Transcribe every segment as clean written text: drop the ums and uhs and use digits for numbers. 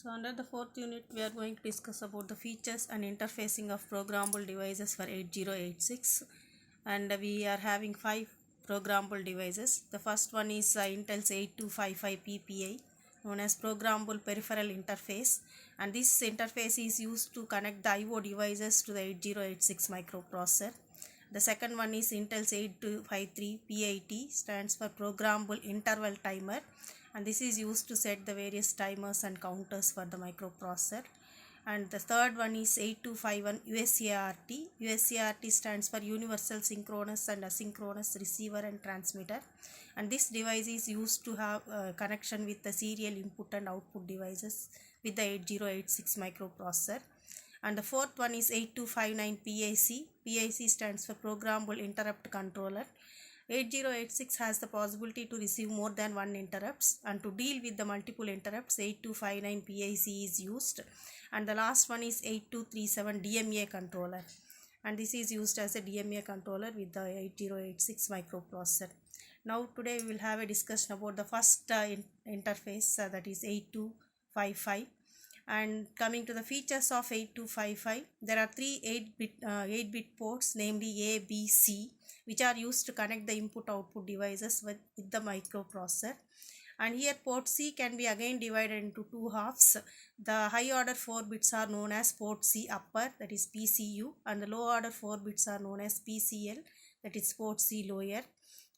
So under the fourth unit, we are going to discuss about the features and interfacing of programmable devices for 8086, and we are having 5 programmable devices. The first one is Intel's 8255 PPI, known as Programmable Peripheral Interface, and this interface is used to connect the I/O devices to the 8086 microprocessor. The second one is Intel's 8253 PIT, stands for Programmable Interval Timer, and this is used to set the various timers and counters for the microprocessor. And the third one is 8251 USART. USART stands for Universal Synchronous and Asynchronous Receiver and Transmitter, and this device is used to have a connection with the serial input and output devices with the 8086 microprocessor. And the fourth one is 8259 PIC. PIC stands for Programmable Interrupt Controller. 8086 has the possibility to receive more than one interrupts, and to deal with the multiple interrupts 8259 PIC is used. And the last one is 8237 DMA controller, and this is used as a DMA controller with the 8086 microprocessor. Now today we will have a discussion about the first interface, that is 8255. And coming to the features of 8255, there are three 8-bit ports, namely A, B, C, which are used to connect the input-output devices with the microprocessor. And here port C can be again divided into two halves. The high order 4 bits are known as port C upper, that is PCU, and the low order 4 bits are known as PCL, that is port C lower.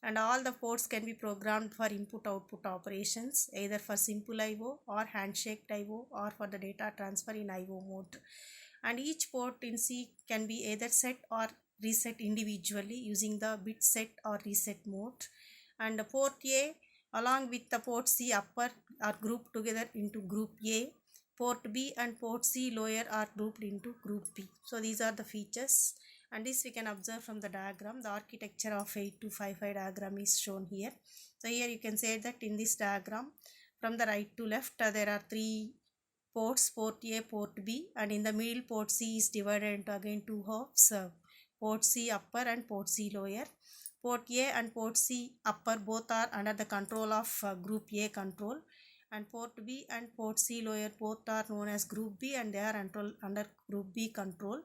And all the ports can be programmed for input-output operations, either for simple I/O or handshake I/O or for the data transfer in I/O mode. And each port in C can be either set or reset individually using the bit set or reset mode. And the port A along with the port C upper are grouped together into group A. Port B and port C lower are grouped into group B. So these are the features, and this we can observe from the diagram. The architecture of 8255 diagram is shown here. So here you can say that in this diagram, from the right to left, there are three ports, port A, port B, and in the middle port C is divided into again two halves, port C upper and port C lower. Port A and port C upper both are under the control of group A control, and port B and port C lower both are known as group B, and they are under group B control.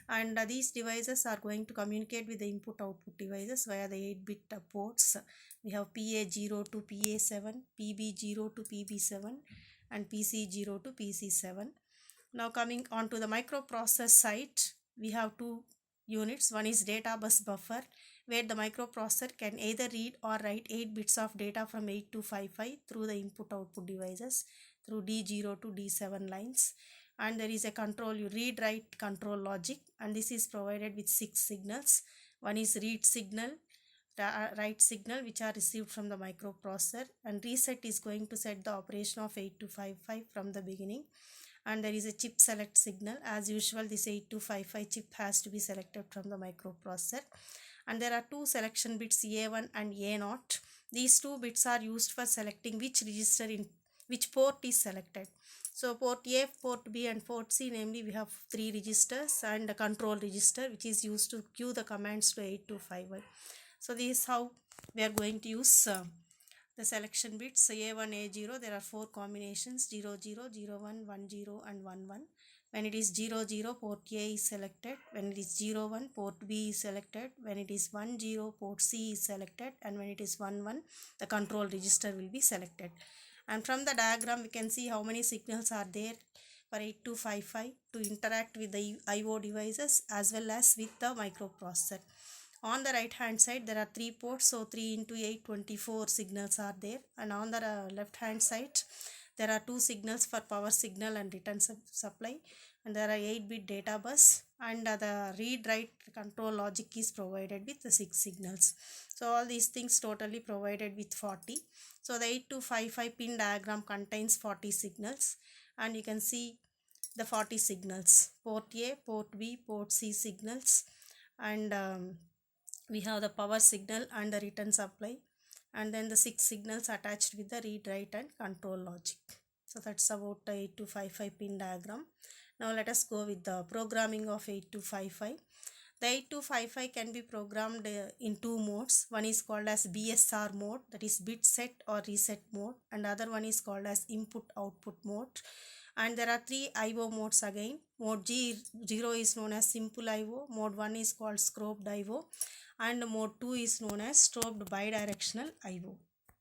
And these devices are going to communicate with the input-output devices via the 8-bit ports. We have PA0 to PA7, PB0 to PB7, and PC0 to PC7. Now coming on to the microprocessor side, we have two units. One is data bus buffer, where the microprocessor can either read or write 8 bits of data from 8255 through the input-output devices through D0 to D7 lines. And there is a control, you read write control logic, and this is provided with 6 signals. One is read signal, write signal, which are received from the microprocessor, and reset is going to set the operation of 8255 from the beginning. And there is a chip select signal. As usual, this 8255 chip has to be selected from the microprocessor, and there are two selection bits, A1 and A0. These two bits are used for selecting which register in which port is selected. So port A, port B, and port C, namely we have 3 registers and a control register which is used to queue the commands to 8255. So this is how we are going to use the selection bits. A1, A0, there are 4 combinations, 00, 01, 10, and 11. When it is 00, port A is selected. When it is 01, port B is selected. When it is 10, port C is selected. And when it is 11, the control register will be selected. And from the diagram we can see how many signals are there for 8255 to interact with the I/O devices as well as with the microprocessor. On the right hand side there are 3 ports, so 3 into 8, 24 signals are there. And on the left hand side there are 2 signals for power signal and return supply, and there are 8-bit data bus, and the read write control logic is provided with the 6 signals. So all these things totally provided with 40. So the 8255 pin diagram contains 40 signals, and you can see the 40 signals, port A, port B, port C signals, and we have the power signal and the return supply, and then the 6 signals attached with the read write and control logic. So that's about the 8255 pin diagram. Now let us go with the programming of 8255. The 8255 can be programmed in 2 modes. One is called as BSR mode, that is bit set or reset mode, and other one is called as input output mode. And there are three IO modes again. Mode G0 is known as simple IO, mode 1 is called scoped IO, and mode 2 is known as strobed bidirectional IO.